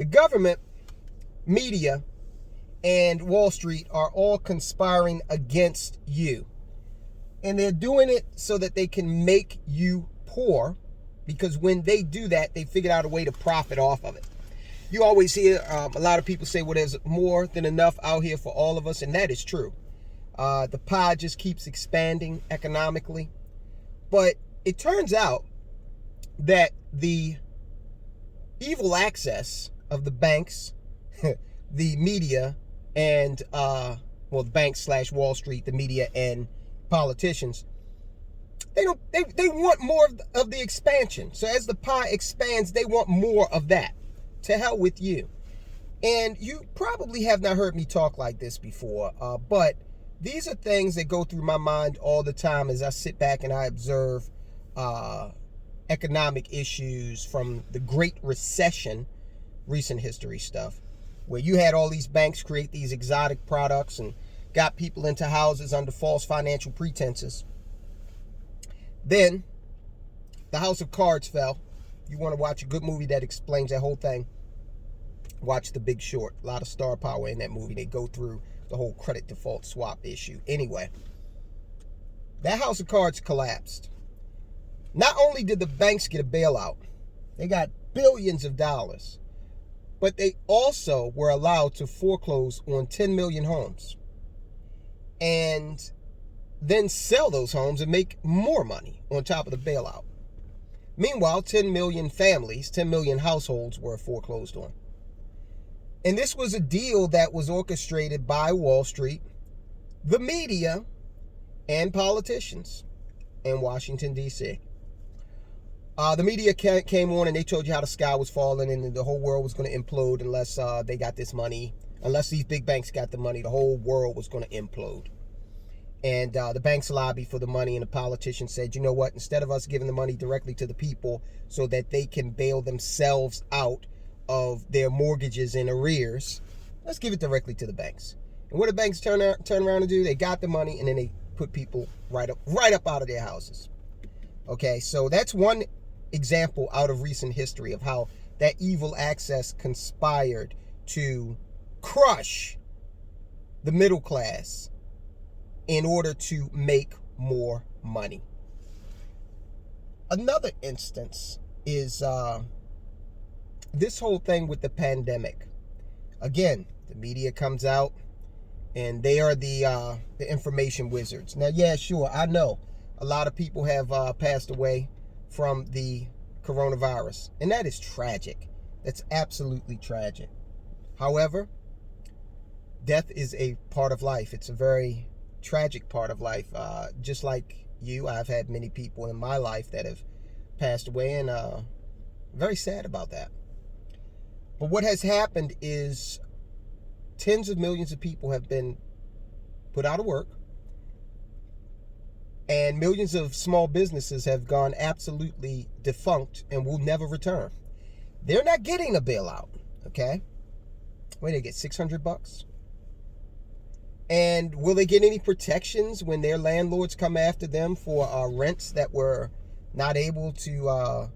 The government, media, and Wall Street are all conspiring against you. And they're doing it so that they can make you poor, because when they do that, they figured out a way to profit off of it. You always hear a lot of people say, well, there's more than enough out here for all of us, and that is true. The pie just keeps expanding economically. But it turns out that the evil access of the banks, the media, and, the banks / Wall Street, the media, and politicians, they want more of the expansion. So as the pie expands, they want more of that. To hell with you. And you probably have not heard me talk like this before, but these are things that go through my mind all the time as I sit back and I observe economic issues from the Great Recession, recent history stuff, where you had all these banks create these exotic products and got people into houses under false financial pretenses. Then the House of Cards fell. You want to watch a good movie that explains that whole thing, watch The Big Short. A lot of star power in that movie. They go through the whole credit default swap issue. Anyway, that House of Cards collapsed. Not only did the banks get a bailout, they got billions of dollars, but they also were allowed to foreclose on 10 million homes and then sell those homes and make more money on top of the bailout. Meanwhile, 10 million families, 10 million households were foreclosed on. And this was a deal that was orchestrated by Wall Street, the media, and politicians in Washington, D.C. The media came on and they told you how the sky was falling and the whole world was going to implode unless they got this money. Unless these big banks got the money, the whole world was going to implode. And the banks lobbied for the money, and the politicians said, you know what, instead of us giving the money directly to the people so that they can bail themselves out of their mortgages in arrears, let's give it directly to the banks. And what do banks turn around and do? They got the money, and then they put people right up out of their houses. Okay, so that's one example out of recent history of how that evil access conspired to crush the middle class in order to make more money. Another instance is this whole thing with the pandemic. Again, the media comes out and they are the information wizards. Now, yeah, sure, I know a lot of people have passed away from the coronavirus, and that is tragic. That's absolutely tragic. However, death is a part of life. It's a very tragic part of life. Just like you, I've had many people in my life that have passed away, and very sad about that. But what has happened is tens of millions of people have been put out of work, and millions of small businesses have gone absolutely defunct and will never return. They're not getting a bailout, okay? Wait, they get $600? And will they get any protections when their landlords come after them for rents that were not able to,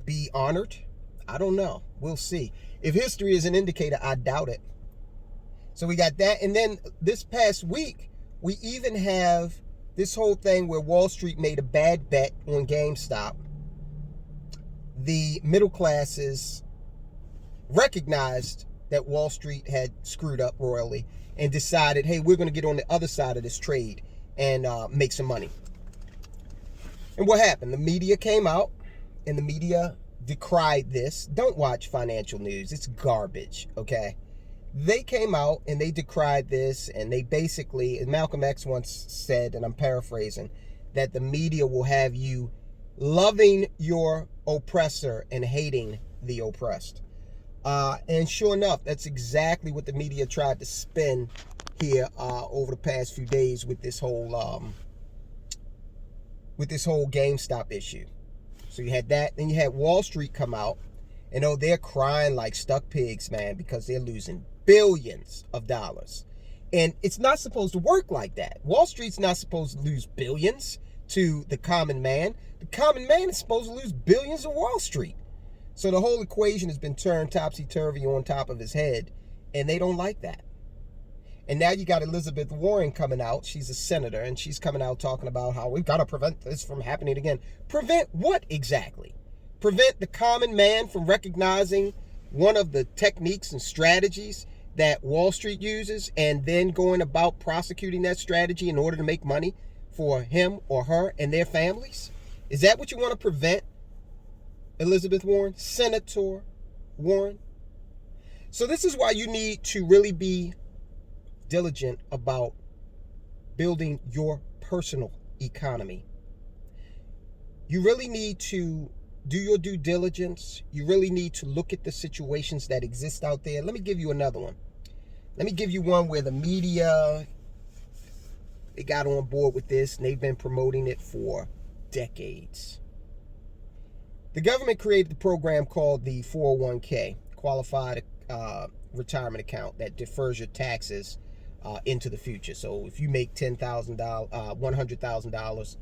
be honored? I don't know. We'll see. If history is an indicator, I doubt it. So we got that. And then this past week, we even have this whole thing where Wall Street made a bad bet on GameStop. The middle classes recognized that Wall Street had screwed up royally and decided, hey, we're going to get on the other side of this trade and make some money. And what happened? The media came out, and the media decried this. Don't watch financial news. It's garbage, okay? They came out, and they decried this, and they basically, as Malcolm X once said, and I'm paraphrasing, that the media will have you loving your oppressor and hating the oppressed. And sure enough, that's exactly what the media tried to spin here over the past few days with this whole GameStop issue. So you had that, then you had Wall Street come out, and they're crying like stuck pigs, man, because they're losing billions of dollars. And it's not supposed to work like that. Wall Street's not supposed to lose billions to the common man. The common man is supposed to lose billions to Wall Street. So the whole equation has been turned topsy-turvy on top of his head, and they don't like that. And now you got Elizabeth Warren coming out. She's a senator, and she's coming out talking about how we've got to prevent this from happening again. Prevent what exactly? Prevent the common man from recognizing one of the techniques and strategies that Wall Street uses and then going about prosecuting that strategy in order to make money for him or her and their families? Is that what you want to prevent, Elizabeth Warren? Senator Warren? So this is why you need to really be diligent about building your personal economy. You really need to do your due diligence. You really need to look at the situations that exist out there. Let me give you another one. Let me give you one where the media, they got on board with this and they've been promoting it for decades. The government created the program called the 401k, Qualified Retirement Account, that defers your taxes into the future. So if you make $100,000,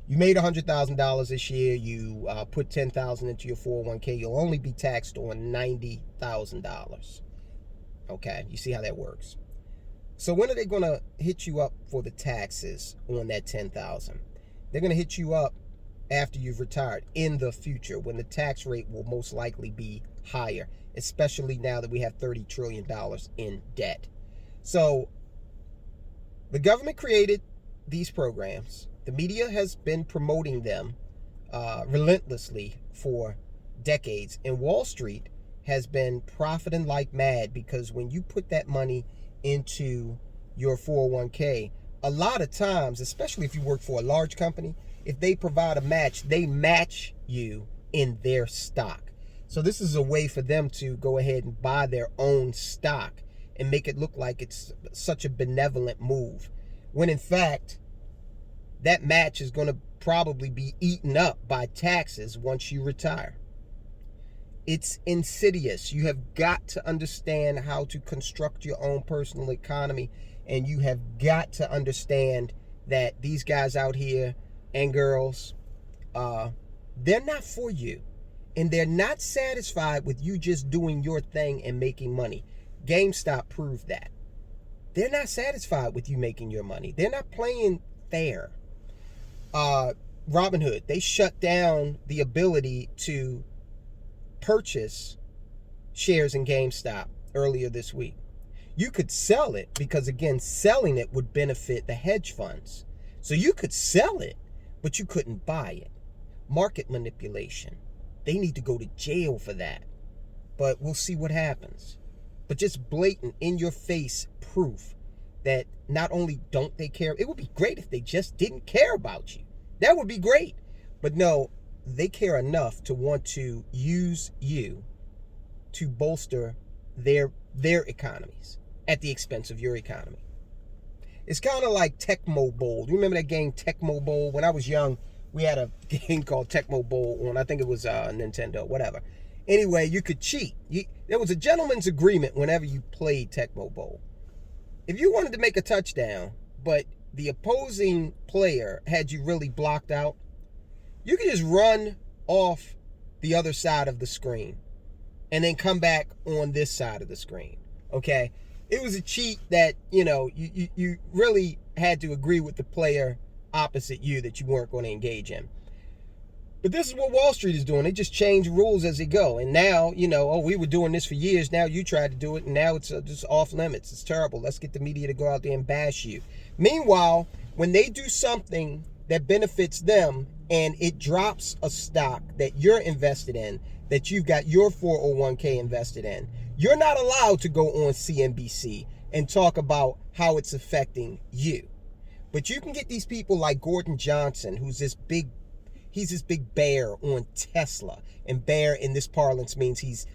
you made $100,000 this year, you put $10,000 into your 401k, you'll only be taxed on $90,000. Okay, you see how that works. So when are they going to hit you up for the taxes on that $10,000? They're going to hit you up after you've retired in the future, when the tax rate will most likely be higher, especially now that we have $30 trillion in debt. So the government created these programs. The media has been promoting them relentlessly for decades. And Wall Street has been profiting like mad, because when you put that money into your 401k, a lot of times, especially if you work for a large company, if they provide a match, they match you in their stock. So this is a way for them to go ahead and buy their own stock and make it look like it's such a benevolent move, when in fact that match is going to probably be eaten up by taxes once you retire. It's insidious. You have got to understand how to construct your own personal economy, and you have got to understand that these guys out here and girls, they're not for you, and they're not satisfied with you just doing your thing and making money. GameStop proved that. They're not satisfied with you making your money. They're not playing fair. Robinhood, they shut down the ability to purchase shares in GameStop earlier this week. You could sell it because, again, selling it would benefit the hedge funds. So you could sell it, but you couldn't buy it. Market manipulation. They need to go to jail for that. But we'll see what happens. But just blatant, in-your-face proof that not only don't they care, it would be great if they just didn't care about you. That would be great. But no, they care enough to want to use you to bolster their economies at the expense of your economy. It's kind of like Tecmo Bowl. You remember that game Tecmo Bowl? When I was young, we had a game called Tecmo Bowl on, I think it was Nintendo, whatever. Anyway, you could cheat. There was a gentleman's agreement whenever you played Tecmo Bowl. If you wanted to make a touchdown, but the opposing player had you really blocked out, you could just run off the other side of the screen and then come back on this side of the screen. Okay? It was a cheat that, you really had to agree with the player opposite you that you weren't going to engage in. But this is what Wall Street is doing. They just change rules as they go. And now, we were doing this for years. Now you tried to do it, and now it's just off limits. It's terrible. Let's get the media to go out there and bash you. Meanwhile, when they do something that benefits them and it drops a stock that you're invested in, that you've got your 401k invested in, you're not allowed to go on CNBC and talk about how it's affecting you. But you can get these people like Gordon Johnson, he's this big bear on Tesla. And bear in this parlance means he's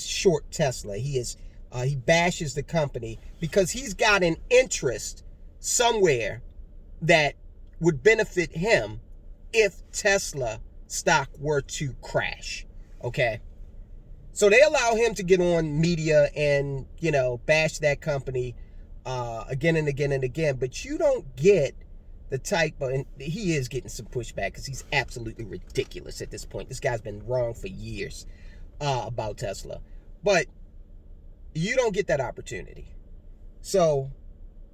short Tesla. He bashes the company because he's got an interest somewhere that would benefit him if Tesla stock were to crash. Okay? So they allow him to get on media and, bash that company again and again and again. But you don't get the type of, and he is getting some pushback because he's absolutely ridiculous at this point. This guy's been wrong for years. about Tesla. But you don't get that opportunity. So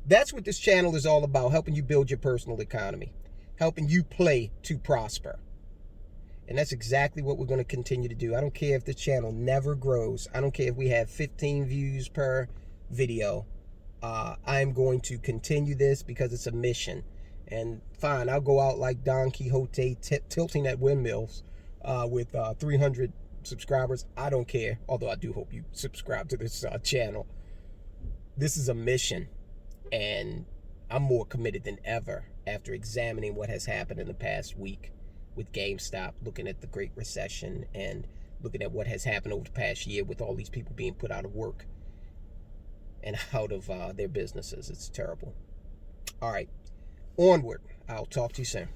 that's what this channel is all about, helping you build your personal economy, helping you play to prosper. And that's exactly what we're going to continue to do. I don't care if this channel never grows. I don't care if we have 15 views per video. I'm going to continue this because it's a mission. And fine, I'll go out like Don Quixote tilting at windmills with 300 subscribers. I don't care, although I do hope you subscribe to this channel. This is a mission, and I'm more committed than ever after examining what has happened in the past week with GameStop, looking at the Great Recession, and looking at what has happened over the past year with all these people being put out of work and out of their businesses. It's terrible. All right, onward. I'll talk to you soon.